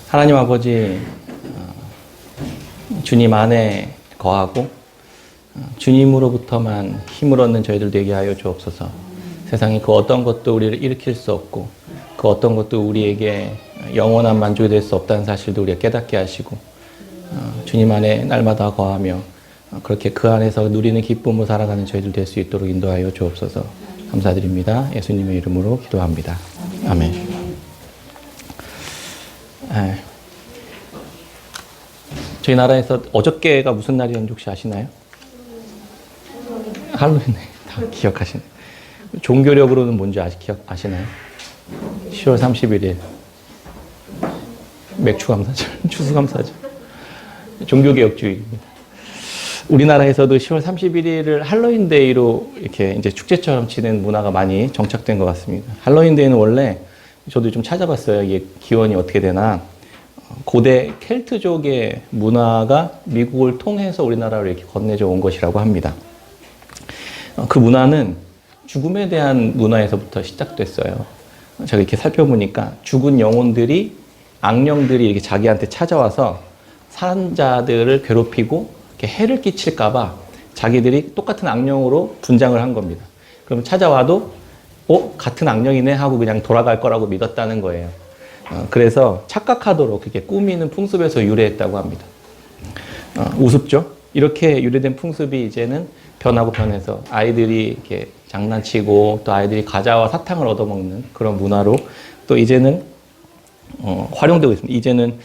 하나님 아버지, 주님 안에 거하고 주님으로부터만 힘을 얻는 저희들 되게 하여 주옵소서. 세상에 그 어떤 것도 우리를 일으킬 수 없고 그 어떤 것도 우리에게 영원한 만족이 될 수 없다는 사실도 우리가 깨닫게 하시고 주님 안에 날마다 거하며 그렇게 그 안에서 누리는 기쁨으로 살아가는 저희들 될 수 있도록 인도하여 주옵소서. 감사드립니다. 예수님의 이름으로 기도합니다. 아멘. 저희 나라에서 어저께가 무슨 날이었는지 혹시 아시나요? 할로윈. 다 기억하시네. 종교력으로는 뭔지 아시나요? 10월 31일 맥추감사절, 추수감사절, 종교개혁주의입니다. 우리나라에서도 10월 31일을 할로윈데이로 이렇게 이제 축제처럼 지내는 문화가 많이 정착된 것 같습니다. 할로윈데이는 원래 저도 좀 찾아봤어요. 이게 기원이 어떻게 되나. 고대 켈트족의 문화가 미국을 통해서 우리나라로 이렇게 건네져 온 것이라고 합니다. 그 문화는 죽음에 대한 문화에서부터 시작됐어요. 제가 이렇게 살펴보니까 죽은 영혼들이, 악령들이 이렇게 자기한테 찾아와서 살인자들을 괴롭히고 이렇게 해를 끼칠까봐 자기들이 똑같은 악령으로 분장을 한 겁니다. 그럼 찾아와도 같은 악령이네 하고 그냥 돌아갈 거라고 믿었다는 거예요. 그래서 착각하도록 그렇게 꾸미는 풍습에서 유래했다고 합니다. 우습죠? 이렇게 유래된 풍습이 이제는 변하고 변해서 아이들이 이렇게 장난치고 또 아이들이 과자와 사탕을 얻어먹는 그런 문화로 또 이제는 활용되고 있습니다. 이제는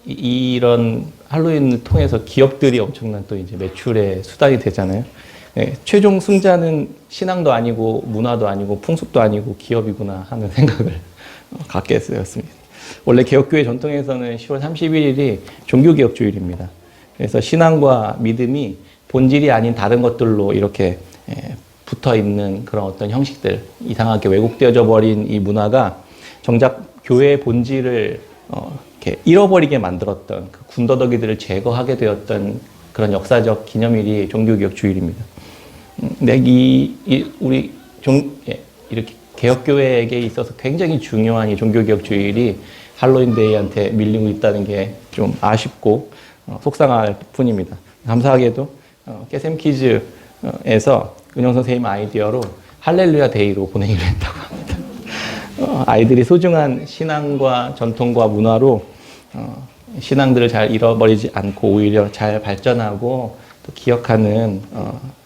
이런 할로윈을 통해서 기업들이 엄청난 또 이제 매출의 수단이 되잖아요. 네, 최종 승자는 신앙도 아니고 문화도 아니고 풍습도 아니고 기업이구나 하는 생각을 갖게 되었습니다. 원래 개혁교회 전통에서는 10월 31일이 종교개혁주일입니다. 그래서 신앙과 믿음이 본질이 아닌 다른 것들로 이렇게 붙어 있는 그런 어떤 형식들, 이상하게 왜곡되어져 버린 이 문화가 정작 교회의 본질을 이렇게 잃어버리게 만들었던 그 군더더기들을 제거하게 되었던 그런 역사적 기념일이 종교개혁주일입니다. 근데 우리 이렇게 개혁교회에게 있어서 굉장히 중요한 이 종교개혁주일이 할로윈데이한테 밀리고 있다는 게 좀 아쉽고 속상할 뿐입니다. 감사하게도 깨샘키즈에서 은영 선생님 아이디어로 할렐루야 데이로 보내기로 했다고 합니다. 아이들이 소중한 신앙과 전통과 문화로 신앙들을 잘 잃어버리지 않고 오히려 잘 발전하고 또 기억하는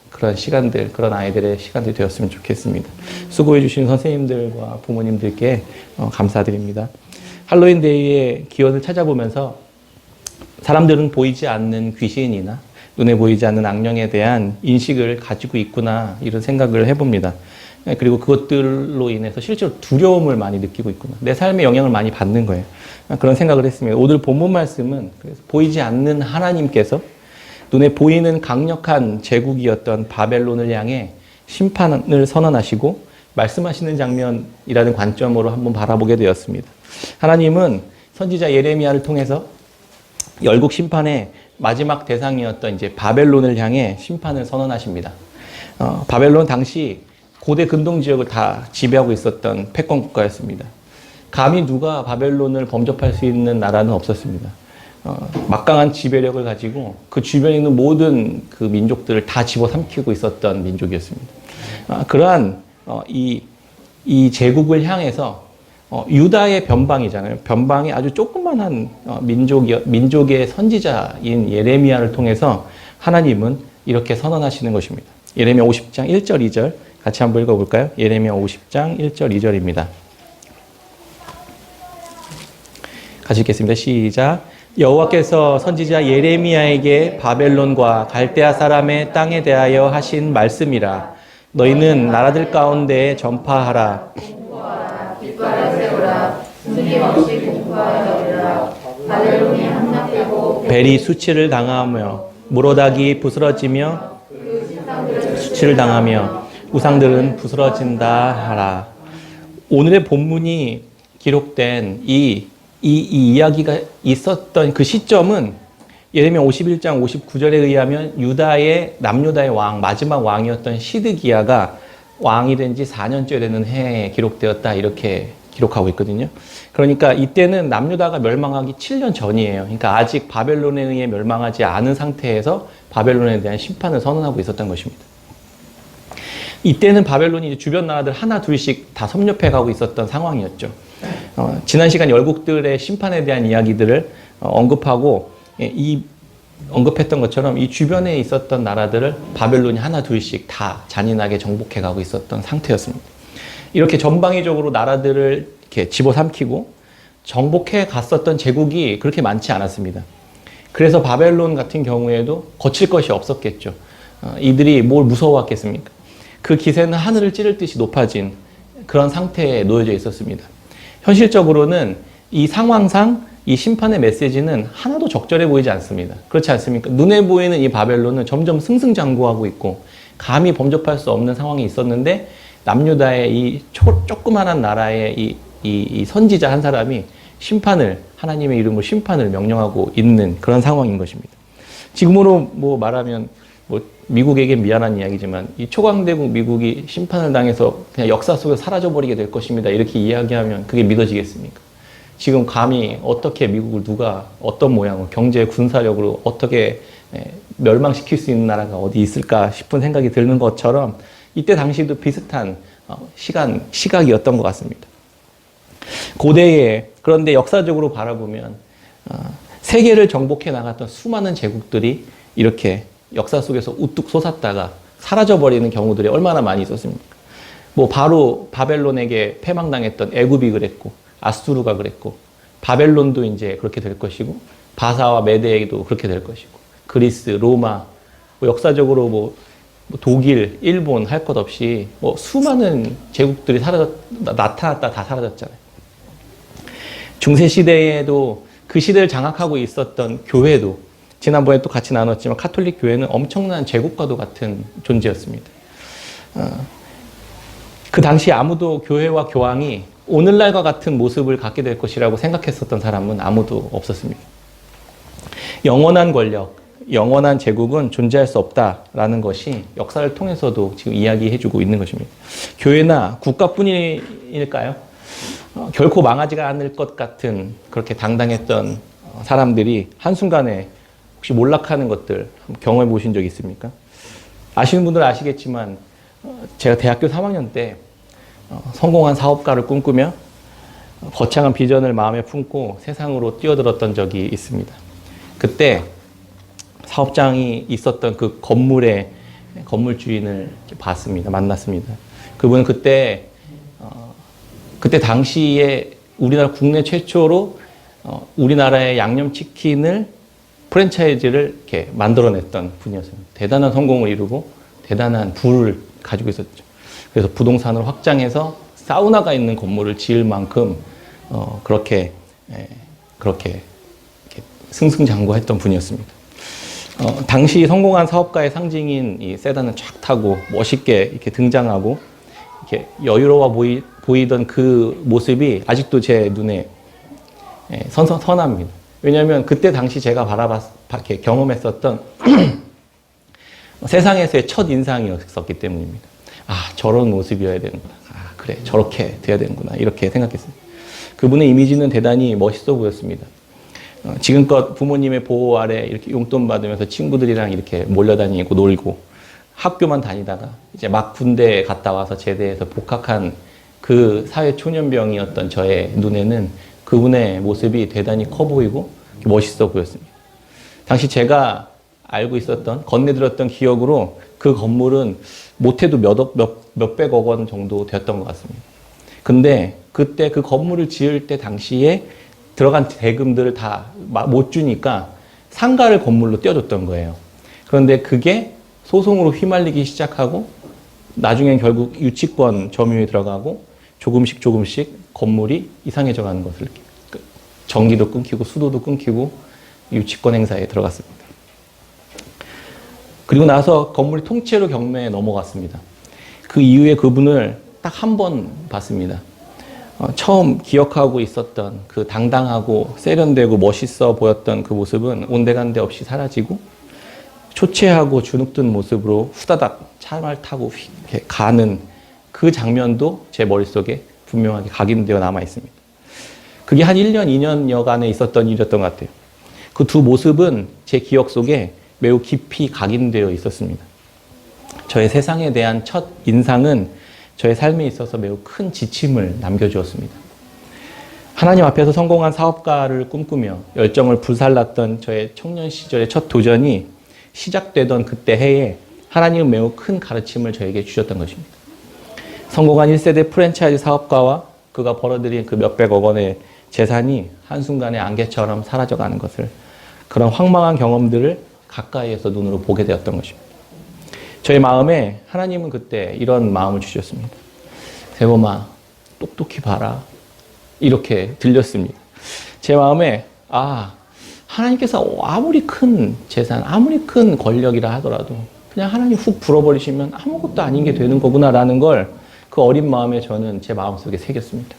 그런 시간들, 그런 아이들의 시간들이 되었으면 좋겠습니다. 수고해 주신 선생님들과 부모님들께 감사드립니다. 할로윈데이의 기원을 찾아보면서 사람들은 보이지 않는 귀신이나 눈에 보이지 않는 악령에 대한 인식을 가지고 있구나 이런 생각을 해봅니다. 그리고 그것들로 인해서 실제로 두려움을 많이 느끼고 있구나. 내 삶에 영향을 많이 받는 거예요. 그런 생각을 했습니다. 오늘 본문 말씀은 그래서 보이지 않는 하나님께서 눈에 보이는 강력한 제국이었던 바벨론을 향해 심판을 선언하시고 말씀하시는 장면이라는 관점으로 한번 바라보게 되었습니다. 하나님은 선지자 예레미야를 통해서 열국 심판의 마지막 대상이었던 이제 바벨론을 향해 심판을 선언하십니다. 바벨론 당시 고대 근동 지역을 다 지배하고 있었던 패권 국가였습니다. 감히 누가 바벨론을 범접할 수 있는 나라는 없었습니다. 막강한 지배력을 가지고 그 주변에 있는 모든 그 민족들을 다 집어삼키고 있었던 민족이었습니다. 그러한 이 제국을 향해서 유다의 변방이잖아요. 변방이 아주 조그만한 민족의 선지자인 예레미야를 통해서 하나님은 이렇게 선언하시는 것입니다. 예레미야 50장 1절 2절 같이 한번 읽어볼까요? 예레미야 50장 1절 2절입니다. 같이 읽겠습니다. 시작. 여호와께서 선지자 예레미야에게 바벨론과 갈대아 사람의 땅에 대하여 하신 말씀이라. 너희는 나라들 가운데 전파하라. 깃발을 세우라. 숨김없이 공포하여라. 바벨론이 함락되고 벨이 수치를 당하며 무로닥이 부스러지며 수치를 당하며 우상들은 부스러진다 하라. 오늘의 본문이 기록된 이 이야기가 있었던 그 시점은 예레미야 51장 59절에 의하면 남유다의 왕, 마지막 왕이었던 시드기야가 왕이 된 지 4년째 되는 해에 기록되었다 이렇게 기록하고 있거든요. 그러니까 이때는 남유다가 멸망하기 7년 전이에요. 그러니까 아직 바벨론에 의해 멸망하지 않은 상태에서 바벨론에 대한 심판을 선언하고 있었던 것입니다. 이때는 바벨론이 이제 주변 나라들 하나 둘씩 다 섭렵해 가고 있었던 상황이었죠. 지난 시간 열국들의 심판에 대한 이야기들을 언급하고 언급했던 것처럼 이 주변에 있었던 나라들을 바벨론이 하나 둘씩 다 잔인하게 정복해 가고 있었던 상태였습니다. 이렇게 전방위적으로 나라들을 이렇게 집어삼키고 정복해 갔었던 제국이 그렇게 많지 않았습니다. 그래서 바벨론 같은 경우에도 거칠 것이 없었겠죠. 이들이 뭘 무서워했겠습니까? 그 기세는 하늘을 찌를 듯이 높아진 그런 상태에 놓여져 있었습니다. 현실적으로는 이 상황상 이 심판의 메시지는 하나도 적절해 보이지 않습니다. 그렇지 않습니까? 눈에 보이는 이 바벨론은 점점 승승장구하고 있고 감히 범접할 수 없는 상황이 있었는데 남유다의 이 조그만한 나라의 이 선지자 한 사람이 하나님의 이름으로 심판을 명령하고 있는 그런 상황인 것입니다. 지금으로 뭐 말하면 미국에게 미안한 이야기지만 이 초강대국 미국이 심판을 당해서 그냥 역사 속에 사라져버리게 될 것입니다. 이렇게 이야기하면 그게 믿어지겠습니까? 지금 감히 어떻게 미국을 누가 어떤 모양으로 경제 군사력으로 어떻게 멸망시킬 수 있는 나라가 어디 있을까 싶은 생각이 드는 것처럼 이때 당시도 비슷한 시각이었던 것 같습니다. 고대에 그런데 역사적으로 바라보면 세계를 정복해 나갔던 수많은 제국들이 이렇게 역사 속에서 우뚝 솟았다가 사라져버리는 경우들이 얼마나 많이 있었습니까? 바로 바벨론에게 패망당했던 애굽이 그랬고 아수르가 그랬고 바벨론도 이제 그렇게 될 것이고 바사와 메데에도 그렇게 될 것이고 그리스, 로마, 역사적으로 독일, 일본 할 것 없이 수많은 제국들이 나타났다 다 사라졌잖아요. 중세시대에도 그 시대를 장악하고 있었던 교회도 지난번에 또 같이 나눴지만 카톨릭 교회는 엄청난 제국과도 같은 존재였습니다. 그 당시 아무도 교회와 교황이 오늘날과 같은 모습을 갖게 될 것이라고 생각했었던 사람은 아무도 없었습니다. 영원한 권력, 영원한 제국은 존재할 수 없다라는 것이 역사를 통해서도 지금 이야기해주고 있는 것입니다. 교회나 국가뿐일까요? 결코 망하지가 않을 것 같은 그렇게 당당했던 사람들이 한순간에 혹시 몰락하는 것들 경험해 보신 적 있습니까? 아시는 분들은 아시겠지만 제가 대학교 3학년 때 성공한 사업가를 꿈꾸며 거창한 비전을 마음에 품고 세상으로 뛰어들었던 적이 있습니다. 그때 사업장이 있었던 그 건물의 건물 주인을 봤습니다. 만났습니다. 그분은 그때 당시에 우리나라 국내 최초로 우리나라의 양념치킨을 프랜차이즈를 이렇게 만들어냈던 분이었습니다. 대단한 성공을 이루고 대단한 부를 가지고 있었죠. 그래서 부동산을 확장해서 사우나가 있는 건물을 지을 만큼 그렇게 승승장구했던 분이었습니다. 당시 성공한 사업가의 상징인 이 세단을 쫙 타고 멋있게 이렇게 등장하고 이렇게 여유로워 보이던 그 모습이 아직도 제 눈에 선합니다. 왜냐하면 그때 당시 제가 이렇게 경험했었던 세상에서의 첫 인상이었기 때문입니다. 아, 저런 모습이어야 되는구나. 아, 그래, 저렇게 돼야 되는구나. 이렇게 생각했습니다. 그분의 이미지는 대단히 멋있어 보였습니다. 지금껏 부모님의 보호 아래 이렇게 용돈 받으면서 친구들이랑 이렇게 몰려다니고 놀고 학교만 다니다가 이제 막 군대에 갔다 와서 제대해서 복학한 그 사회 초년병이었던 저의 눈에는 그분의 모습이 대단히 커 보이고 멋있어 보였습니다. 당시 제가 알고 있었던, 건네들었던 기억으로 그 건물은 못해도 몇백억 원 정도 되었던 것 같습니다. 근데 그때 그 건물을 지을 때 당시에 들어간 대금들을 다 못 주니까 상가를 건물로 떼어줬던 거예요. 그런데 그게 소송으로 휘말리기 시작하고 나중엔 결국 유치권 점유에 들어가고 조금씩 건물이 이상해져 가는 것을 전기도 끊기고 수도도 끊기고 유치권 행사에 들어갔습니다. 그리고 나서 건물이 통째로 경매에 넘어갔습니다. 그 이후에 그분을 딱 한 번 봤습니다. 처음 기억하고 있었던 그 당당하고 세련되고 멋있어 보였던 그 모습은 온데간데 없이 사라지고 초췌하고 주눅든 모습으로 후다닥 차를 타고 이렇게 가는 그 장면도 제 머릿속에 분명하게 각인되어 남아 있습니다. 그게 한 1년, 2년여간에 있었던 일이었던 것 같아요. 그 두 모습은 제 기억 속에 매우 깊이 각인되어 있었습니다. 저의 세상에 대한 첫 인상은 저의 삶에 있어서 매우 큰 지침을 남겨주었습니다. 하나님 앞에서 성공한 사업가를 꿈꾸며 열정을 불살랐던 저의 청년 시절의 첫 도전이 시작되던 그때 해에 하나님은 매우 큰 가르침을 저에게 주셨던 것입니다. 성공한 1세대 프랜차이즈 사업가와 그가 벌어들인 그 몇백억 원의 재산이 한순간에 안개처럼 사라져가는 것을, 그런 황망한 경험들을 가까이에서 눈으로 보게 되었던 것입니다. 저의 마음에 하나님은 그때 이런 마음을 주셨습니다. 세범아, 똑똑히 봐라. 이렇게 들렸습니다. 제 마음에 하나님께서 아무리 큰 재산, 아무리 큰 권력이라 하더라도 그냥 하나님 훅 불어버리시면 아무것도 아닌 게 되는 거구나라는 걸 그 어린 마음에 저는 제 마음속에 새겼습니다.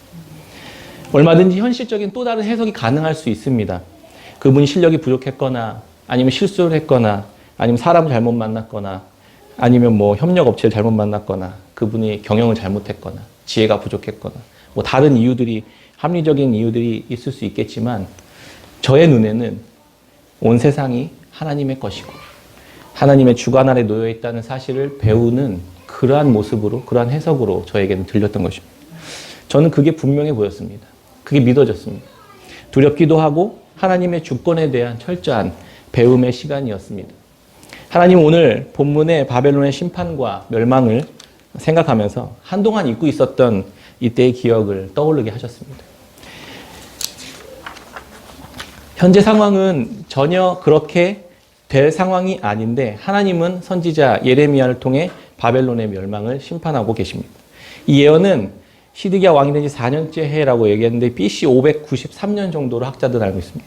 얼마든지 현실적인 또 다른 해석이 가능할 수 있습니다. 그분이 실력이 부족했거나, 아니면 실수를 했거나, 아니면 사람을 잘못 만났거나, 아니면 협력업체를 잘못 만났거나, 그분이 경영을 잘못했거나, 지혜가 부족했거나, 다른 이유들이, 합리적인 이유들이 있을 수 있겠지만, 저의 눈에는 온 세상이 하나님의 것이고, 하나님의 주관 아래 놓여 있다는 사실을 배우는 그러한 모습으로, 그러한 해석으로 저에게는 들렸던 것입니다. 저는 그게 분명해 보였습니다. 그게 믿어졌습니다. 두렵기도 하고 하나님의 주권에 대한 철저한 배움의 시간이었습니다. 하나님 오늘 본문의 바벨론의 심판과 멸망을 생각하면서 한동안 잊고 있었던 이때의 기억을 떠오르게 하셨습니다. 현재 상황은 전혀 그렇게 될 상황이 아닌데 하나님은 선지자 예레미야를 통해 바벨론의 멸망을 심판하고 계십니다. 이 예언은 시드기야 왕이 된 지 4년째 해라고 얘기했는데 BC 593년 정도로 학자들은 알고 있습니다.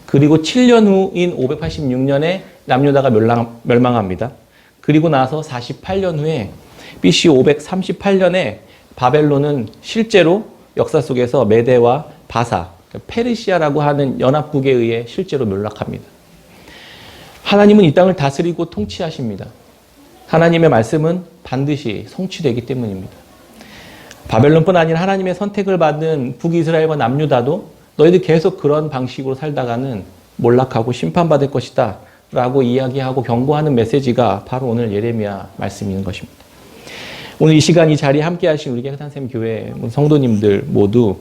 그리고 7년 후인 586년에 남유다가 멸망합니다. 그리고 나서 48년 후에 BC 538년에 바벨론은 실제로 역사 속에서 메대와 바사, 페르시아라고 하는 연합국에 의해 실제로 멸락합니다. 하나님은 이 땅을 다스리고 통치하십니다. 하나님의 말씀은 반드시 성취되기 때문입니다. 바벨론뿐 아니라 하나님의 선택을 받은 북이스라엘과 남유다도 너희들 계속 그런 방식으로 살다가는 몰락하고 심판받을 것이다 라고 이야기하고 경고하는 메시지가 바로 오늘 예레미야 말씀인 것입니다. 오늘 이 시간 이 자리에 함께 하신 우리 깨끗한샘 교회 성도님들 모두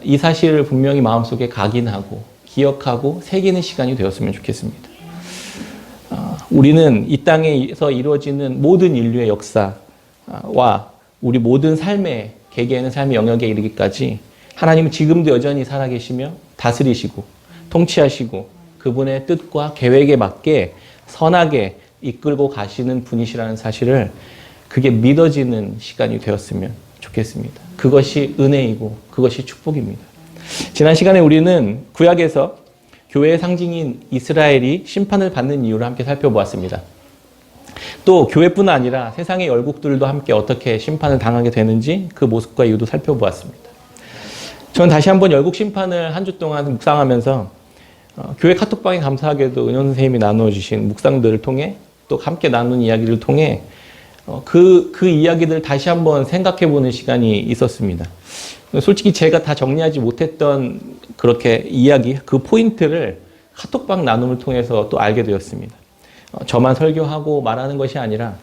이 사실을 분명히 마음속에 각인하고 기억하고 새기는 시간이 되었으면 좋겠습니다. 우리는 이 땅에서 이루어지는 모든 인류의 역사와 우리 모든 삶의 개개인의 삶의 영역에 이르기까지 하나님은 지금도 여전히 살아계시며 다스리시고 통치하시고 그분의 뜻과 계획에 맞게 선하게 이끌고 가시는 분이시라는 사실을 그게 믿어지는 시간이 되었으면 좋겠습니다. 그것이 은혜이고 그것이 축복입니다. 지난 시간에 우리는 구약에서 교회의 상징인 이스라엘이 심판을 받는 이유를 함께 살펴보았습니다. 또 교회뿐 아니라 세상의 열국들도 함께 어떻게 심판을 당하게 되는지 그 모습과 이유도 살펴보았습니다. 저는 다시 한번 열국 심판을 한 주 동안 묵상하면서 교회 카톡방에 감사하게도 은현 선생님이 나누어주신 묵상들을 통해 또 함께 나눈 이야기를 통해 그 이야기들을 다시 한번 생각해보는 시간이 있었습니다. 솔직히 제가 다 정리하지 못했던 그렇게 이야기, 그 포인트를 카톡방 나눔을 통해서 또 알게 되었습니다. 저만 설교하고 말하는 것이 아니라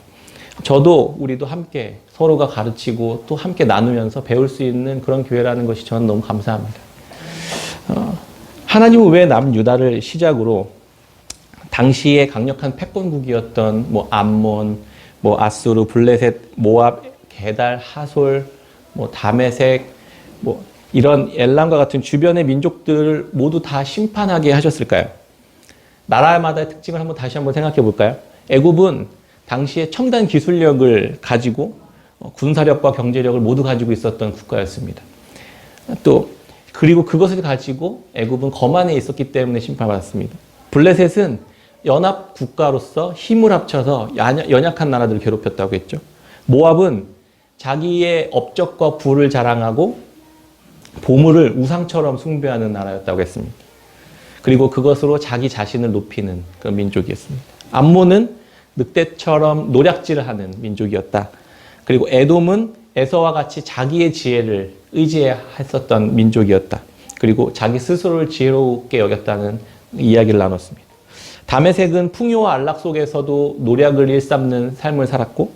저도 우리도 함께 서로가 가르치고 또 함께 나누면서 배울 수 있는 그런 교회라는 것이 저는 너무 감사합니다. 하나님은 왜 남유다를 시작으로 당시에 강력한 패권국이었던 암몬, 아수르, 블레셋, 모압, 게달, 하솔, 다메섹, 이런 엘람과 같은 주변의 민족들을 모두 다 심판하게 하셨을까요? 나라마다의 특징을 다시 한번 생각해 볼까요? 애굽은 당시에 첨단 기술력을 가지고 군사력과 경제력을 모두 가지고 있었던 국가였습니다. 그리고 그것을 가지고 애굽은 거만에 있었기 때문에 심판받았습니다. 블레셋은 연합 국가로서 힘을 합쳐서 연약한 나라들을 괴롭혔다고 했죠. 모압은 자기의 업적과 부를 자랑하고 보물을 우상처럼 숭배하는 나라였다고 했습니다. 그리고 그것으로 자기 자신을 높이는 그런 민족이었습니다. 암몬은 늑대처럼 노략질을 하는 민족이었다. 그리고 에돔은 에서와 같이 자기의 지혜를 의지했었던 민족이었다. 그리고 자기 스스로를 지혜롭게 여겼다는 이야기를 나눴습니다. 다메섹은 풍요와 안락 속에서도 노략을 일삼는 삶을 살았고,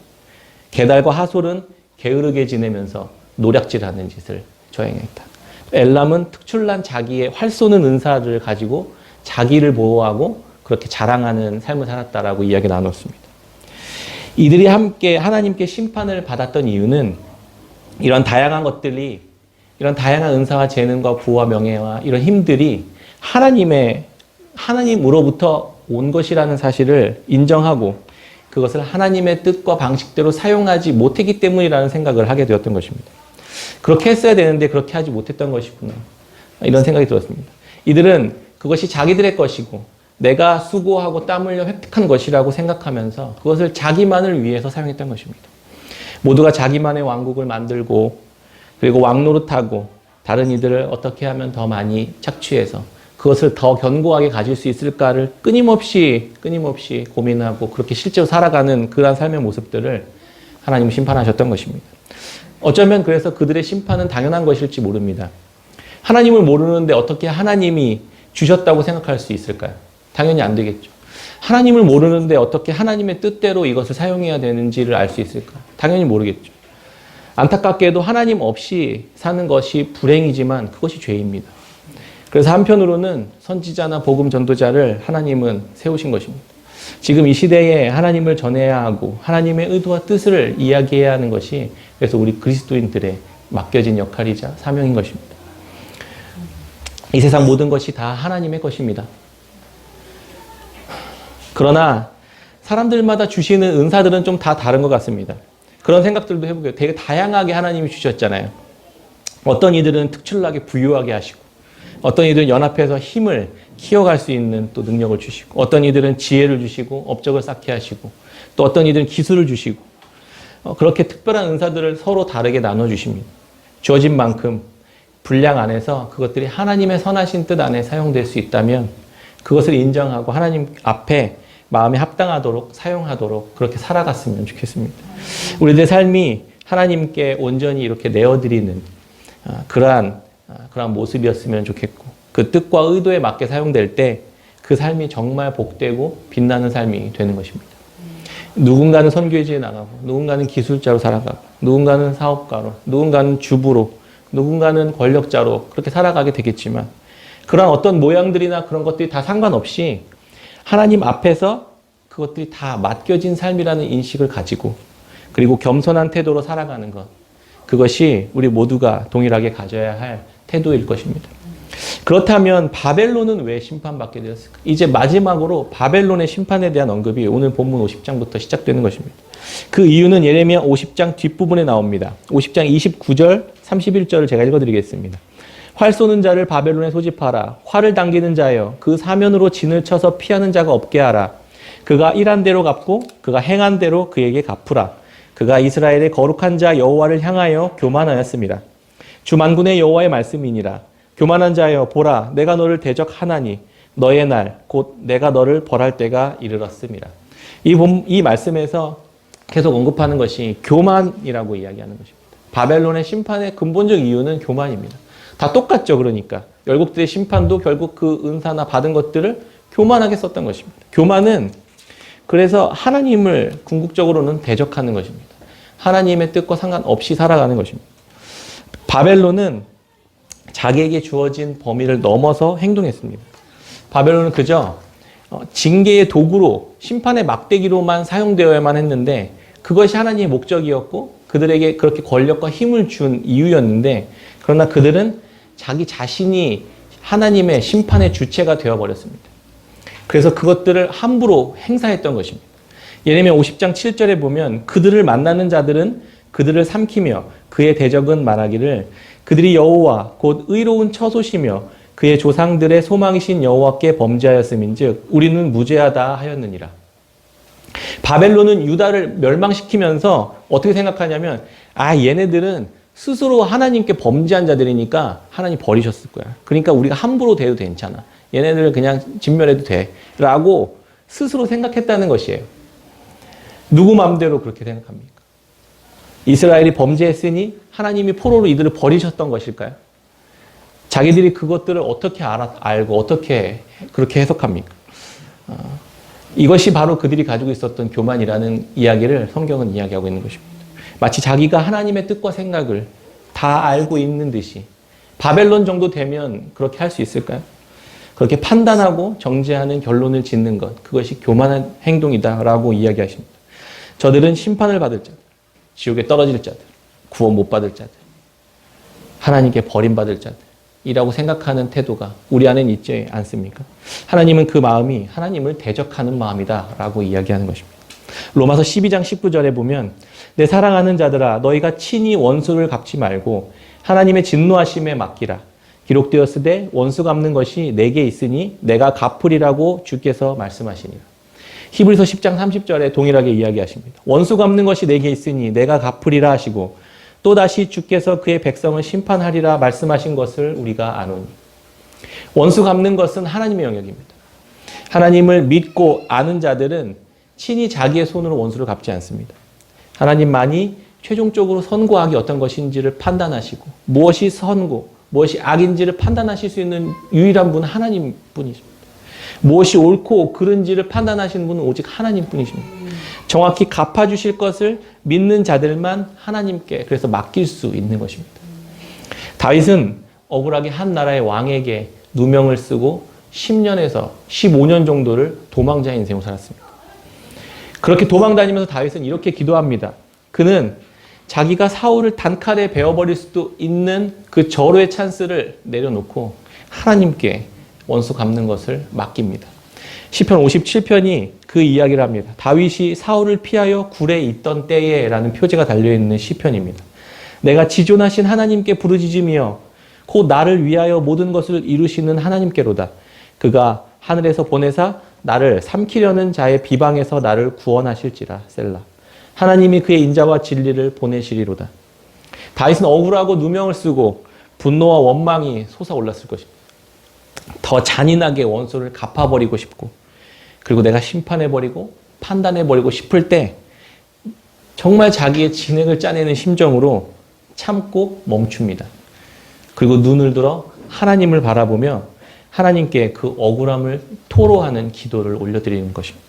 게달과 하솔은 게으르게 지내면서 노략질하는 짓을 저행했다. 엘람은 특출난 자기의 활 쏘는 은사를 가지고 자기를 보호하고 그렇게 자랑하는 삶을 살았다라고 이야기 나눴습니다. 이들이 함께 하나님께 심판을 받았던 이유는 이런 다양한 것들이, 이런 다양한 은사와 재능과 부와 명예와 이런 힘들이 하나님으로부터 온 것이라는 사실을 인정하고 그것을 하나님의 뜻과 방식대로 사용하지 못했기 때문이라는 생각을 하게 되었던 것입니다. 그렇게 했어야 되는데 그렇게 하지 못했던 것이구나, 이런 생각이 들었습니다. 이들은 그것이 자기들의 것이고 내가 수고하고 땀 흘려 획득한 것이라고 생각하면서 그것을 자기만을 위해서 사용했던 것입니다. 모두가 자기만의 왕국을 만들고 그리고 왕노릇하고 다른 이들을 어떻게 하면 더 많이 착취해서 그것을 더 견고하게 가질 수 있을까를 끊임없이 고민하고 그렇게 실제로 살아가는 그러한 삶의 모습들을 하나님은 심판하셨던 것입니다. 어쩌면 그래서 그들의 심판은 당연한 것일지 모릅니다. 하나님을 모르는데 어떻게 하나님이 주셨다고 생각할 수 있을까요? 당연히 안 되겠죠. 하나님을 모르는데 어떻게 하나님의 뜻대로 이것을 사용해야 되는지를 알 수 있을까? 당연히 모르겠죠. 안타깝게도 하나님 없이 사는 것이 불행이지만 그것이 죄입니다. 그래서 한편으로는 선지자나 복음 전도자를 하나님은 세우신 것입니다. 지금 이 시대에 하나님을 전해야 하고 하나님의 의도와 뜻을 이야기해야 하는 것이 그래서 우리 그리스도인들의 맡겨진 역할이자 사명인 것입니다. 이 세상 모든 것이 다 하나님의 것입니다. 그러나 사람들마다 주시는 은사들은 좀 다 다른 것 같습니다. 그런 생각들도 해보게요. 되게 다양하게 하나님이 주셨잖아요. 어떤 이들은 특출나게 부유하게 하시고, 어떤 이들은 연합해서 힘을 키워갈 수 있는 또 능력을 주시고, 어떤 이들은 지혜를 주시고 업적을 쌓게 하시고, 또 어떤 이들은 기술을 주시고, 그렇게 특별한 은사들을 서로 다르게 나눠주십니다. 주어진 만큼 분량 안에서 그것들이 하나님의 선하신 뜻 안에 사용될 수 있다면 그것을 인정하고 하나님 앞에 마음에 합당하도록 사용하도록 그렇게 살아갔으면 좋겠습니다. 우리들의 삶이 하나님께 온전히 이렇게 내어드리는 그러한 모습이었으면 좋겠고, 그 뜻과 의도에 맞게 사용될 때 그 삶이 정말 복되고 빛나는 삶이 되는 것입니다. 누군가는 선교지에 나가고, 누군가는 기술자로 살아가고, 누군가는 사업가로, 누군가는 주부로, 누군가는 권력자로 그렇게 살아가게 되겠지만, 그런 어떤 모양들이나 그런 것들이 다 상관없이 하나님 앞에서 그것들이 다 맡겨진 삶이라는 인식을 가지고, 그리고 겸손한 태도로 살아가는 것, 그것이 우리 모두가 동일하게 가져야 할 태도일 것입니다. 그렇다면 바벨론은 왜 심판받게 되었을까? 이제 마지막으로 바벨론의 심판에 대한 언급이 오늘 본문 50장부터 시작되는 것입니다. 그 이유는 예레미야 50장 뒷부분에 나옵니다. 50장 29절, 31절을 제가 읽어드리겠습니다. 활 쏘는 자를 바벨론에 소집하라. 활을 당기는 자여, 그 사면으로 진을 쳐서 피하는 자가 없게 하라. 그가 일한 대로 갚고 그가 행한 대로 그에게 갚으라. 그가 이스라엘의 거룩한 자 여호와를 향하여 교만하였습니다. 주 만군의 여호와의 말씀이니라. 교만한 자여, 보라, 내가 너를 대적하나니 너의 날 곧 내가 너를 벌할 때가 이르렀음이라. 이 말씀에서 계속 언급하는 것이 교만이라고 이야기하는 것입니다. 바벨론의 심판의 근본적 이유는 교만입니다. 다 똑같죠. 그러니까 열국들의 심판도 결국 그 은사나 받은 것들을 교만하게 썼던 것입니다. 교만은 그래서 하나님을 궁극적으로는 대적하는 것입니다. 하나님의 뜻과 상관없이 살아가는 것입니다. 바벨론은 자기에게 주어진 범위를 넘어서 행동했습니다. 바벨론은 그저 징계의 도구로, 심판의 막대기로만 사용되어야만 했는데 그것이 하나님의 목적이었고 그들에게 그렇게 권력과 힘을 준 이유였는데, 그러나 그들은 자기 자신이 하나님의 심판의 주체가 되어버렸습니다. 그래서 그것들을 함부로 행사했던 것입니다. 예레미야 50장 7절에 보면 그들을 만나는 자들은 그들을 삼키며 그의 대적은 말하기를 그들이 여호와 곧 의로운 처소시며 그의 조상들의 소망이신 여호와께 범죄하였음인즉 우리는 무죄하다 하였느니라. 바벨론은 유다를 멸망시키면서 어떻게 생각하냐면, 얘네들은 스스로 하나님께 범죄한 자들이니까 하나님 버리셨을 거야. 그러니까 우리가 함부로 대도 괜찮아. 얘네들을 그냥 진멸해도 돼. 라고 스스로 생각했다는 것이에요. 누구 마음대로 그렇게 생각합니까? 이스라엘이 범죄했으니 하나님이 포로로 이들을 버리셨던 것일까요? 자기들이 그것들을 어떻게 알고 어떻게 그렇게 해석합니까? 이것이 바로 그들이 가지고 있었던 교만이라는 이야기를 성경은 이야기하고 있는 것입니다. 마치 자기가 하나님의 뜻과 생각을 다 알고 있는 듯이 바벨론 정도 되면 그렇게 할 수 있을까요? 그렇게 판단하고 정죄하는 결론을 짓는 것, 그것이 교만한 행동이다라고 이야기하십니다. 저들은 심판을 받을 자들, 지옥에 떨어질 자들, 구원 못 받을 자들, 하나님께 버림받을 자들이라고 생각하는 태도가 우리 안에는 있지 않습니까? 하나님은 그 마음이 하나님을 대적하는 마음이다라고 이야기하는 것입니다. 로마서 12장 19절에 보면 내 사랑하는 자들아 너희가 친히 원수를 갚지 말고 하나님의 진노하심에 맡기라. 기록되었으되 원수 갚는 것이 내게 있으니 내가 갚으리라고 주께서 말씀하시니라. 히브리서 10장 30절에 동일하게 이야기하십니다. 원수 갚는 것이 내게 있으니 내가 갚으리라 하시고 또다시 주께서 그의 백성을 심판하리라 말씀하신 것을 우리가 아노니. 원수 갚는 것은 하나님의 영역입니다. 하나님을 믿고 아는 자들은 친히 자기의 손으로 원수를 갚지 않습니다. 하나님만이 최종적으로 선고 악이 어떤 것인지를 판단하시고 무엇이 선고, 무엇이 악인지를 판단하실 수 있는 유일한 분은 하나님 뿐이십니다. 무엇이 옳고 그른지를 판단하시는 분은 오직 하나님 뿐이십니다. 정확히 갚아주실 것을 믿는 자들만 하나님께 그래서 맡길 수 있는 것입니다. 다윗은 억울하게 한 나라의 왕에게 누명을 쓰고 10년에서 15년 정도를 도망자 인생을 살았습니다. 그렇게 도망다니면서 다윗은 이렇게 기도합니다. 그는 자기가 사울을 단칼에 베어버릴 수도 있는 그 절호의 찬스를 내려놓고 하나님께 원수 갚는 것을 맡깁니다. 시편 57편이 그 이야기를 합니다. 다윗이 사울을 피하여 굴에 있던 때에 라는 표제가 달려있는 시편입니다. 내가 지존하신 하나님께 부르짖으며 곧 나를 위하여 모든 것을 이루시는 하나님께로다. 그가 하늘에서 보내사 나를 삼키려는 자의 비방에서 나를 구원하실지라. 셀라. 하나님이 그의 인자와 진리를 보내시리로다. 다윗은 억울하고 누명을 쓰고 분노와 원망이 솟아올랐을 것입니다. 더 잔인하게 원수를 갚아버리고 싶고 그리고 내가 심판해버리고 판단해버리고 싶을 때 정말 자기의 진액을 짜내는 심정으로 참고 멈춥니다. 그리고 눈을 들어 하나님을 바라보며 하나님께 그 억울함을 토로하는 기도를 올려드리는 것입니다.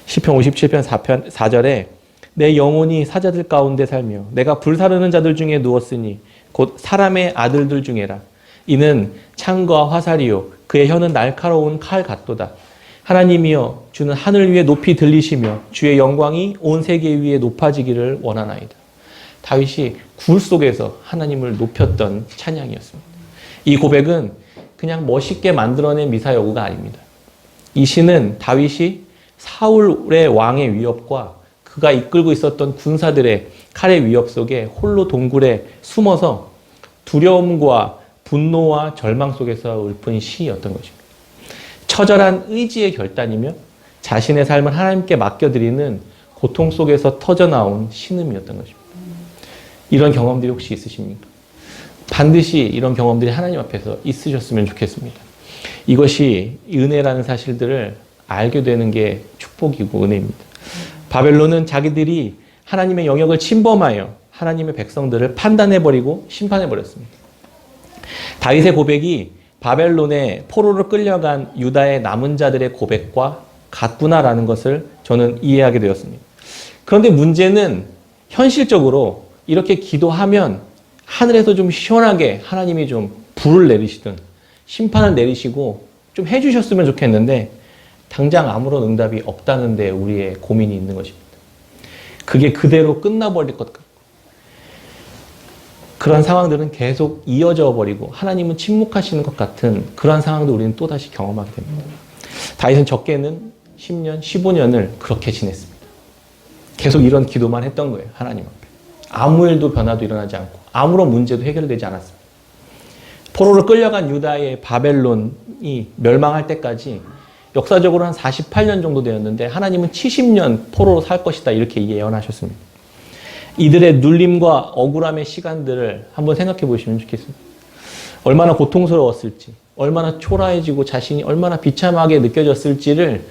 시편 57편 4절에 내 영혼이 사자들 가운데 살며 내가 불사르는 자들 중에 누웠으니 곧 사람의 아들들 중에라. 이는 창과 화살이요 그의 혀는 날카로운 칼 같도다. 하나님이여 주는 하늘 위에 높이 들리시며 주의 영광이 온 세계 위에 높아지기를 원하나이다. 다윗이 굴 속에서 하나님을 높였던 찬양이었습니다. 이 고백은 그냥 멋있게 만들어낸 미사여구가 아닙니다. 이 시는 다윗이 사울의 왕의 위협과 그가 이끌고 있었던 군사들의 칼의 위협 속에 홀로 동굴에 숨어서 두려움과 분노와 절망 속에서 읊은 시였던 것입니다. 처절한 의지의 결단이며 자신의 삶을 하나님께 맡겨드리는 고통 속에서 터져나온 신음이었던 것입니다. 이런 경험들이 혹시 있으십니까? 반드시 이런 경험들이 하나님 앞에서 있으셨으면 좋겠습니다. 이것이 은혜라는 사실들을 알게 되는 게 축복이고 은혜입니다. 바벨론은 자기들이 하나님의 영역을 침범하여 하나님의 백성들을 판단해버리고 심판해버렸습니다. 다윗의 고백이 바벨론의 포로로 끌려간 유다의 남은 자들의 고백과 같구나라는 것을 저는 이해하게 되었습니다. 그런데 문제는 현실적으로 이렇게 기도하면 하늘에서 좀 시원하게 하나님이 좀 불을 내리시든 심판을 내리시고 좀 해주셨으면 좋겠는데 당장 아무런 응답이 없다는 데 우리의 고민이 있는 것입니다. 그게 그대로 끝나버릴 것 같고 그런 상황들은 계속 이어져 버리고 하나님은 침묵하시는 것 같은 그런 상황도 우리는 또다시 경험하게 됩니다. 다윗은 적게는 10년, 15년을 그렇게 지냈습니다. 계속 이런 기도만 했던 거예요. 하나님 앞에. 아무 일도 변화도 일어나지 않고 아무런 문제도 해결되지 않았습니다. 포로로 끌려간 유다의 바벨론이 멸망할 때까지 역사적으로 한 48년 정도 되었는데 하나님은 70년 포로로 살 것이다 이렇게 예언하셨습니다. 이들의 눌림과 억울함의 시간들을 한번 생각해 보시면 좋겠습니다. 얼마나 고통스러웠을지, 얼마나 초라해지고 자신이 얼마나 비참하게 느껴졌을지를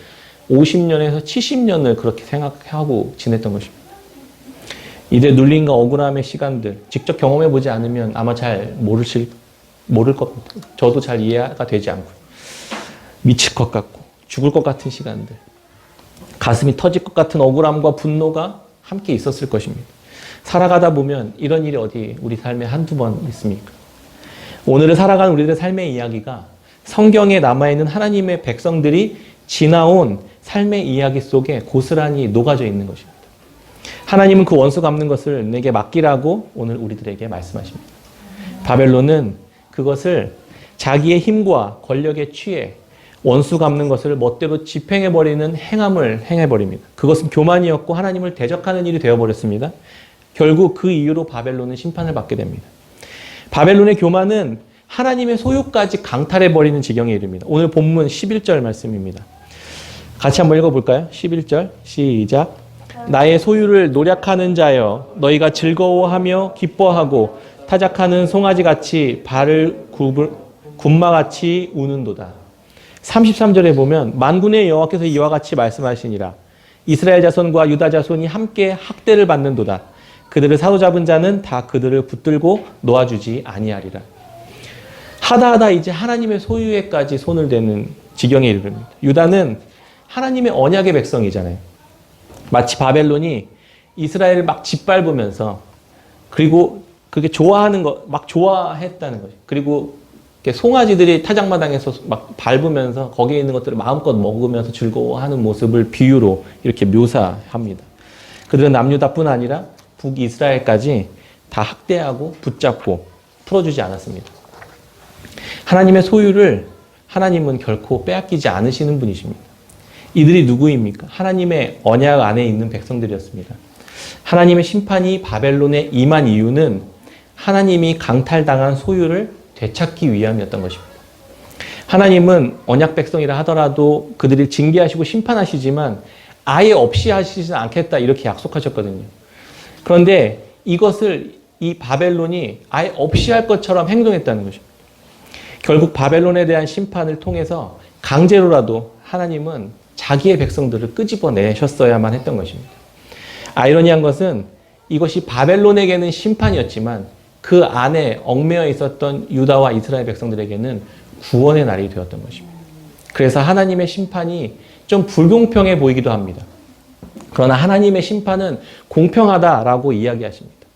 50년에서 70년을 그렇게 생각하고 지냈던 것입니다. 이들의 눌림과 억울함의 시간들 직접 경험해 보지 않으면 아마 잘 모를 겁니다. 저도 잘 이해가 되지 않고 미칠 것 같고 죽을 것 같은 시간들, 가슴이 터질 것 같은 억울함과 분노가 함께 있었을 것입니다. 살아가다 보면 이런 일이 어디 우리 삶에 한두 번 있습니까? 오늘을 살아가는 우리들의 삶의 이야기가 성경에 남아있는 하나님의 백성들이 지나온 삶의 이야기 속에 고스란히 녹아져 있는 것입니다. 하나님은 그 원수 갚는 것을 내게 맡기라고 오늘 우리들에게 말씀하십니다. 바벨론은 그것을 자기의 힘과 권력에 취해 원수 갚는 것을 멋대로 집행해버리는 행함을 행해버립니다. 그것은 교만이었고 하나님을 대적하는 일이 되어버렸습니다. 결국 그 이유로 바벨론은 심판을 받게 됩니다. 바벨론의 교만은 하나님의 소유까지 강탈해버리는 지경에 이릅니다. 오늘 본문 11절 말씀입니다. 같이 한번 읽어볼까요? 11절 시작. 나의 소유를 노략하는 자여, 너희가 즐거워하며 기뻐하고 타작하는 송아지같이 발을 굶마같이 우는도다. 33절에 보면 만군의 여호와께서 이와 같이 말씀하시니라. 이스라엘 자손과 유다 자손이 함께 학대를 받는도다. 그들을 사로잡은 자는 다 그들을 붙들고 놓아주지 아니하리라. 하다하다 이제 하나님의 소유에까지 손을 대는 지경에 이르릅니다. 유다는 하나님의 언약의 백성이잖아요. 마치 바벨론이 이스라엘을 막 짓밟으면서, 그리고 그게 좋아하는 거, 막 좋아했다는 거죠. 그리고 송아지들이 타작마당에서 막 밟으면서 거기에 있는 것들을 마음껏 먹으면서 즐거워하는 모습을 비유로 이렇게 묘사합니다. 그들은 남유다뿐 아니라 북이스라엘까지 다 학대하고 붙잡고 풀어주지 않았습니다. 하나님의 소유를 하나님은 결코 빼앗기지 않으시는 분이십니다. 이들이 누구입니까? 하나님의 언약 안에 있는 백성들이었습니다. 하나님의 심판이 바벨론에 임한 이유는 하나님이 강탈당한 소유를 되찾기 위함이었던 것입니다. 하나님은 언약 백성이라 하더라도 그들을 징계하시고 심판하시지만 아예 없이 하시지 않겠다 이렇게 약속하셨거든요. 그런데 이것을 이 바벨론이 아예 없이 할 것처럼 행동했다는 것입니다. 결국 바벨론에 대한 심판을 통해서 강제로라도 하나님은 자기의 백성들을 끄집어내셨어야만 했던 것입니다. 아이러니한 것은 이것이 바벨론에게는 심판이었지만 그 안에 얽매여 있었던 유다와 이스라엘 백성들에게는 구원의 날이 되었던 것입니다. 그래서 하나님의 심판이 좀 불공평해 보이기도 합니다. 그러나 하나님의 심판은 공평하다라고 이야기하십니다.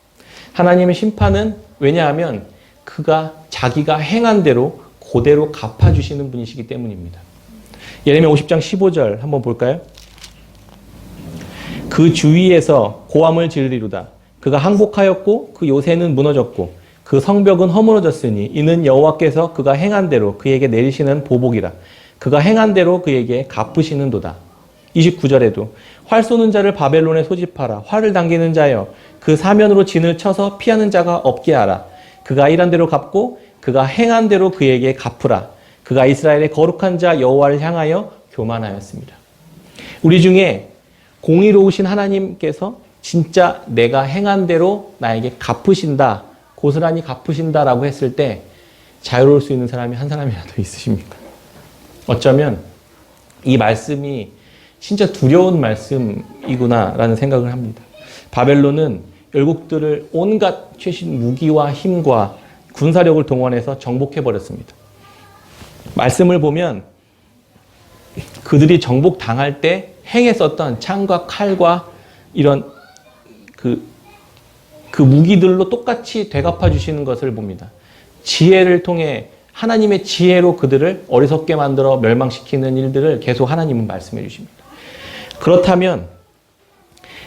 하나님의 심판은 왜냐하면 그가 자기가 행한 대로 그대로 갚아주시는 분이시기 때문입니다. 예레미야 50장 15절 한번 볼까요? 그 주위에서 고함을 지르리로다. 그가 항복하였고 그 요새는 무너졌고 그 성벽은 허물어졌으니 이는 여호와께서 그가 행한 대로 그에게 내리시는 보복이라. 그가 행한 대로 그에게 갚으시는도다. 29절에도 활 쏘는 자를 바벨론에 소집하라. 활을 당기는 자여 그 사면으로 진을 쳐서 피하는 자가 없게 하라. 그가 일한 대로 갚고 그가 행한 대로 그에게 갚으라. 그가 이스라엘의 거룩한 자 여호와를 향하여 교만하였습니다. 우리 중에 공의로우신 하나님께서 진짜 내가 행한 대로 나에게 갚으신다, 고스란히 갚으신다라고 했을 때 자유로울 수 있는 사람이 한 사람이라도 있으십니까? 어쩌면 이 말씀이 진짜 두려운 말씀이구나라는 생각을 합니다. 바벨론은 열국들을 온갖 최신 무기와 힘과 군사력을 동원해서 정복해버렸습니다. 말씀을 보면 그들이 정복당할 때 행했었던 창과 칼과 이런 그 무기들로 똑같이 되갚아 주시는 것을 봅니다. 지혜를 통해 하나님의 지혜로 그들을 어리석게 만들어 멸망시키는 일들을 계속 하나님은 말씀해 주십니다. 그렇다면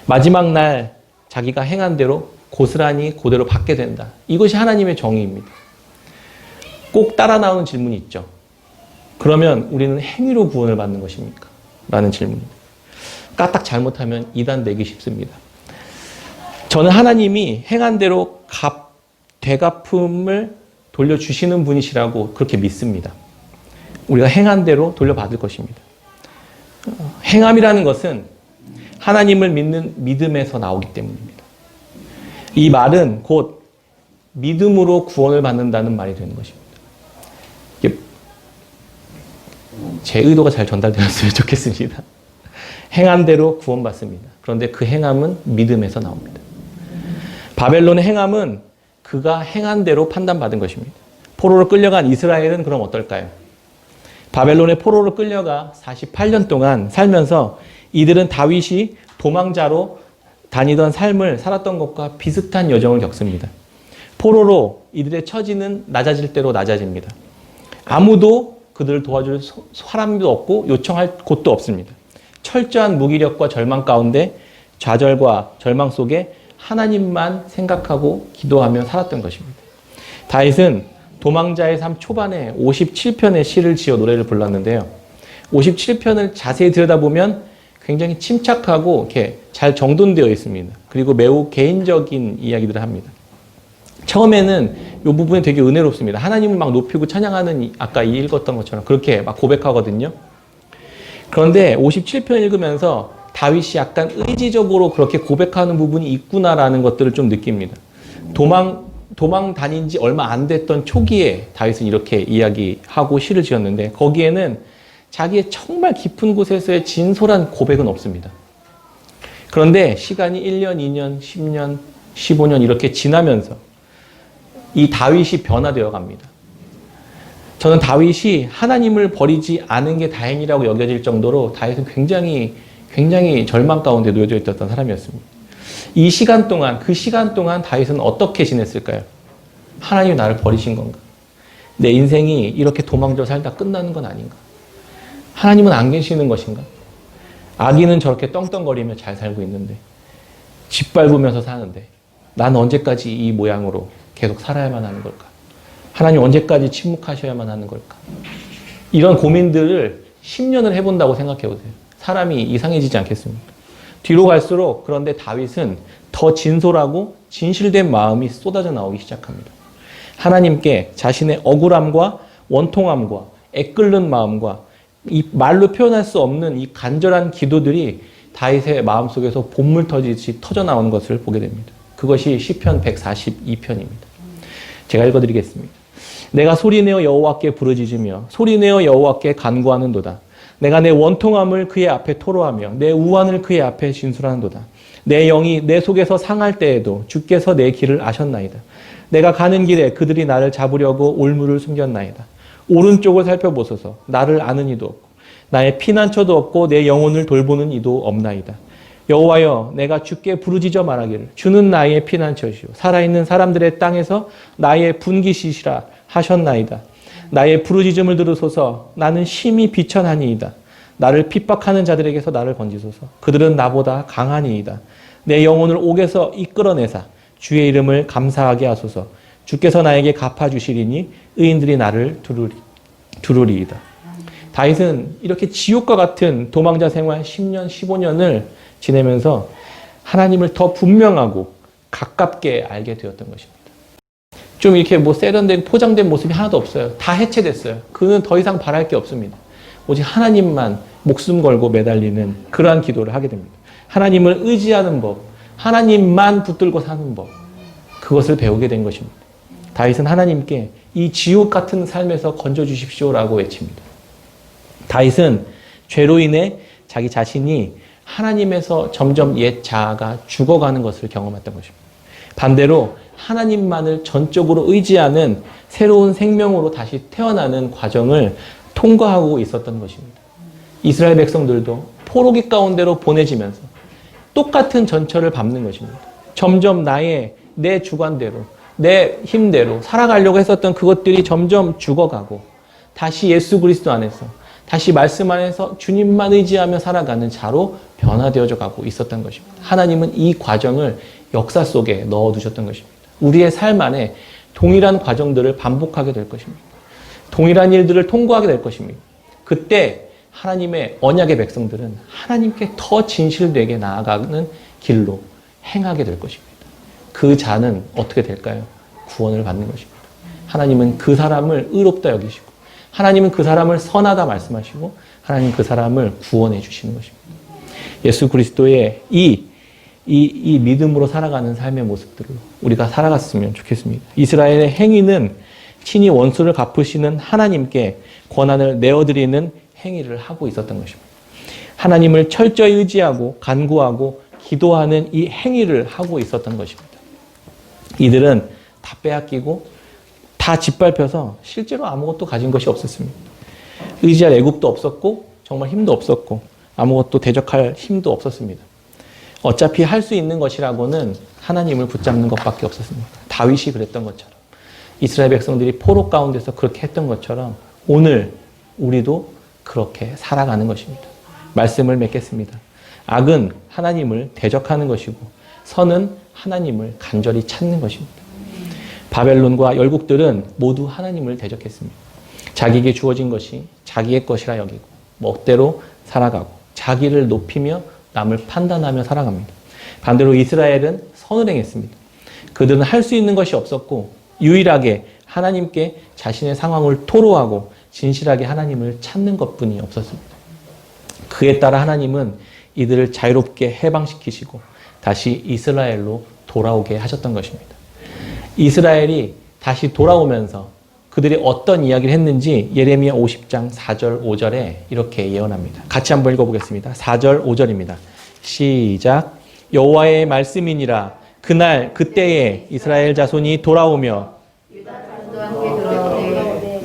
마지막 날 자기가 행한 대로 고스란히 그대로 받게 된다. 이것이 하나님의 정의입니다. 꼭 따라 나오는 질문이 있죠. 그러면 우리는 행위로 구원을 받는 것입니까? 라는 질문입니다. 까딱 잘못하면 이단 되기 쉽습니다. 저는 하나님이 행한 대로 되갚음을 돌려주시는 분이시라고 그렇게 믿습니다. 우리가 행한 대로 돌려받을 것입니다. 행함이라는 것은 하나님을 믿는 믿음에서 나오기 때문입니다. 이 말은 곧 믿음으로 구원을 받는다는 말이 되는 것입니다. 제 의도가 잘 전달되었으면 좋겠습니다. 행한 대로 구원받습니다. 그런데 그 행함은 믿음에서 나옵니다. 바벨론의 행함은 그가 행한 대로 판단받은 것입니다. 포로로 끌려간 이스라엘은 그럼 어떨까요? 바벨론의 포로로 끌려가 48년 동안 살면서 이들은 다윗이 도망자로 다니던 삶을 살았던 것과 비슷한 여정을 겪습니다. 포로로 이들의 처지는 낮아질 대로 낮아집니다. 아무도 그들을 도와줄 사람도 없고 요청할 곳도 없습니다. 철저한 무기력과 절망 가운데 좌절과 절망 속에 하나님만 생각하고 기도하며 살았던 것입니다. 다윗은 도망자의 삶 초반에 57편의 시를 지어 노래를 불렀는데요. 57편을 자세히 들여다보면 굉장히 침착하고 이렇게 잘 정돈되어 있습니다. 그리고 매우 개인적인 이야기들을 합니다. 처음에는 이 부분이 되게 은혜롭습니다. 하나님을 막 높이고 찬양하는 아까 읽었던 것처럼 그렇게 막 고백하거든요. 그런데 57편 읽으면서 다윗이 약간 의지적으로 그렇게 고백하는 부분이 있구나라는 것들을 좀 느낍니다. 도망 다닌 지 얼마 안 됐던 초기에 다윗은 이렇게 이야기하고 시를 지었는데 거기에는 자기의 정말 깊은 곳에서의 진솔한 고백은 없습니다. 그런데 시간이 1년, 2년, 10년, 15년 이렇게 지나면서 이 다윗이 변화되어 갑니다. 저는 다윗이 하나님을 버리지 않은 게 다행이라고 여겨질 정도로 다윗은 굉장히 절망 가운데 놓여져 있었던 사람이었습니다. 이 시간 동안, 그 시간 동안 다윗은 어떻게 지냈을까요? 하나님이 나를 버리신 건가? 내 인생이 이렇게 도망쳐 살다 끝나는 건 아닌가? 하나님은 안 계시는 것인가? 아기는 저렇게 떵떵거리며 잘 살고 있는데, 짓밟으면서 사는데, 난 언제까지 이 모양으로 계속 살아야만 하는 걸까? 하나님 언제까지 침묵하셔야만 하는 걸까? 이런 고민들을 10년을 해본다고 생각해 보세요. 사람이 이상해지지 않겠습니까? 뒤로 갈수록 그런데 다윗은 더 진솔하고 진실된 마음이 쏟아져 나오기 시작합니다. 하나님께 자신의 억울함과 원통함과 애끓는 마음과 이 말로 표현할 수 없는 이 간절한 기도들이 다윗의 마음속에서 본물 터지듯이 터져 나오는 것을 보게 됩니다. 그것이 시편 142편입니다. 제가 읽어드리겠습니다. 내가 소리내어 여호와께 부르짖으며 소리내어 여호와께 간구하는도다. 내가 내 원통함을 그의 앞에 토로하며 내 우환을 그의 앞에 진술하는도다. 내 영이 내 속에서 상할 때에도 주께서 내 길을 아셨나이다. 내가 가는 길에 그들이 나를 잡으려고 올무를 숨겼나이다. 오른쪽을 살펴보소서. 나를 아는 이도 없고 나의 피난처도 없고 내 영혼을 돌보는 이도 없나이다. 여호와여, 내가 주께 부르짖어 말하기를 주는 나의 피난처시오 살아있는 사람들의 땅에서 나의 분깃이시라 하셨나이다. 나의 부르짖음을 들으소서. 나는 심히 비천하니이다. 나를 핍박하는 자들에게서 나를 건지소서. 그들은 나보다 강하니이다. 내 영혼을 옥에서 이끌어내사 주의 이름을 감사하게 하소서. 주께서 나에게 갚아주시리니 의인들이 나를 두루리이다. 다윗은 이렇게 지옥과 같은 도망자 생활 10년, 15년을 지내면서 하나님을 더 분명하고 가깝게 알게 되었던 것입니다. 좀 이렇게 뭐 세련된 포장된 모습이 하나도 없어요. 다 해체됐어요. 그는 더 이상 바랄 게 없습니다. 오직 하나님만 목숨 걸고 매달리는 그러한 기도를 하게 됩니다. 하나님을 의지하는 법, 하나님만 붙들고 사는 법, 그것을 배우게 된 것입니다. 다윗은 하나님께 이 지옥 같은 삶에서 건져주십시오라고 외칩니다. 다윗은 죄로 인해 자기 자신이 하나님에서 점점 옛 자아가 죽어가는 것을 경험했던 것입니다. 반대로 하나님만을 전적으로 의지하는 새로운 생명으로 다시 태어나는 과정을 통과하고 있었던 것입니다. 이스라엘 백성들도 포로기 가운데로 보내지면서 똑같은 전철을 밟는 것입니다. 점점 내 주관대로, 내 힘대로 살아가려고 했었던 그것들이 점점 죽어가고 다시 예수 그리스도 안에서 다시 말씀 안에서 주님만 의지하며 살아가는 자로 변화되어져 가고 있었던 것입니다. 하나님은 이 과정을 역사 속에 넣어두셨던 것입니다. 우리의 삶 안에 동일한 과정들을 반복하게 될 것입니다. 동일한 일들을 통과하게 될 것입니다. 그때 하나님의 언약의 백성들은 하나님께 더 진실되게 나아가는 길로 행하게 될 것입니다. 그 자는 어떻게 될까요? 구원을 받는 것입니다. 하나님은 그 사람을 의롭다 여기시고 하나님은 그 사람을 선하다 말씀하시고 하나님 그 사람을 구원해 주시는 것입니다. 예수 그리스도의 이 믿음으로 살아가는 삶의 모습들로 우리가 살아갔으면 좋겠습니다. 이스라엘의 행위는 친히 원수를 갚으시는 하나님께 권한을 내어드리는 행위를 하고 있었던 것입니다. 하나님을 철저히 의지하고 간구하고 기도하는 이 행위를 하고 있었던 것입니다. 이들은 다 빼앗기고 다 짓밟혀서 실제로 아무것도 가진 것이 없었습니다. 의지할 애굽도 없었고 정말 힘도 없었고 아무것도 대적할 힘도 없었습니다. 어차피 할 수 있는 것이라고는 하나님을 붙잡는 것밖에 없었습니다. 다윗이 그랬던 것처럼 이스라엘 백성들이 포로 가운데서 그렇게 했던 것처럼 오늘 우리도 그렇게 살아가는 것입니다. 말씀을 맺겠습니다. 악은 하나님을 대적하는 것이고 선은 하나님을 간절히 찾는 것입니다. 바벨론과 열국들은 모두 하나님을 대적했습니다. 자기에게 주어진 것이 자기의 것이라 여기고 멋대로 살아가고 자기를 높이며 남을 판단하며 살아갑니다. 반대로 이스라엘은 선을 행했습니다. 그들은 할 수 있는 것이 없었고 유일하게 하나님께 자신의 상황을 토로하고 진실하게 하나님을 찾는 것뿐이 없었습니다. 그에 따라 하나님은 이들을 자유롭게 해방시키시고 다시 이스라엘로 돌아오게 하셨던 것입니다. 이스라엘이 다시 돌아오면서 그들이 어떤 이야기를 했는지 예레미야 50장 4절 5절에 이렇게 예언합니다. 같이 한번 읽어보겠습니다. 4절 5절입니다. 시작. 여호와의 말씀이니라. 그날 그때에 이스라엘 자손이 돌아오며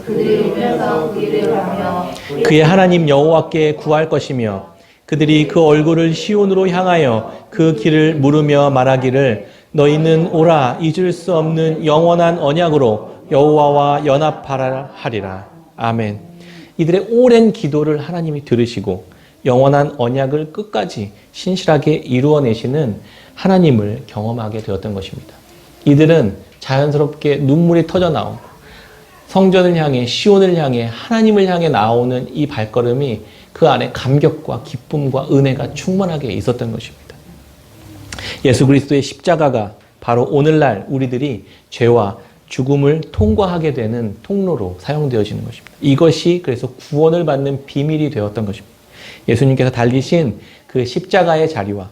그들이 울면서 그 길을 가며 그의 하나님 여호와께 구할 것이며 그들이 그 얼굴을 시온으로 향하여 그 길을 물으며 말하기를 너희는 오라 잊을 수 없는 영원한 언약으로 여호와와 연합하리라. 아멘. 이들의 오랜 기도를 하나님이 들으시고 영원한 언약을 끝까지 신실하게 이루어내시는 하나님을 경험하게 되었던 것입니다. 이들은 자연스럽게 눈물이 터져 나오고 성전을 향해 시온을 향해 하나님을 향해 나오는 이 발걸음이 그 안에 감격과 기쁨과 은혜가 충만하게 있었던 것입니다. 예수 그리스도의 십자가가 바로 오늘날 우리들이 죄와 죽음을 통과하게 되는 통로로 사용되어지는 것입니다. 이것이 그래서 구원을 받는 비밀이 되었던 것입니다. 예수님께서 달리신 그 십자가의 자리와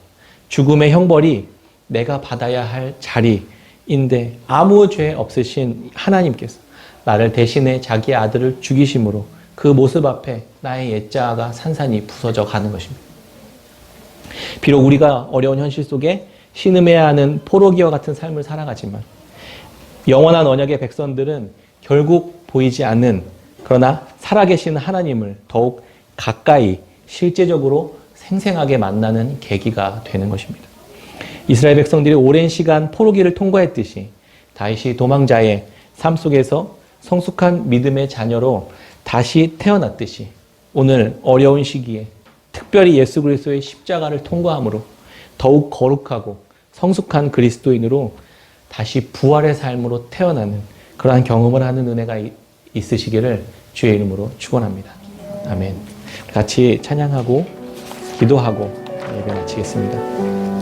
죽음의 형벌이 내가 받아야 할 자리인데 아무 죄 없으신 하나님께서 나를 대신해 자기 아들을 죽이심으로 그 모습 앞에 나의 옛자아가 산산이 부서져 가는 것입니다. 비록 우리가 어려운 현실 속에 신음해야 하는 포로기와 같은 삶을 살아가지만 영원한 언약의 백성들은 결국 보이지 않는 그러나 살아계신 하나님을 더욱 가까이 실제적으로 생생하게 만나는 계기가 되는 것입니다. 이스라엘 백성들이 오랜 시간 포로기를 통과했듯이 다윗이 도망자의 삶 속에서 성숙한 믿음의 자녀로 다시 태어났듯이 오늘 어려운 시기에 특별히 예수 그리스도의 십자가를 통과함으로 더욱 거룩하고 성숙한 그리스도인으로 다시 부활의 삶으로 태어나는 그러한 경험을 하는 은혜가 있으시기를 주의 이름으로 축원합니다. 아멘. 같이 찬양하고 기도하고 예배 마치겠습니다.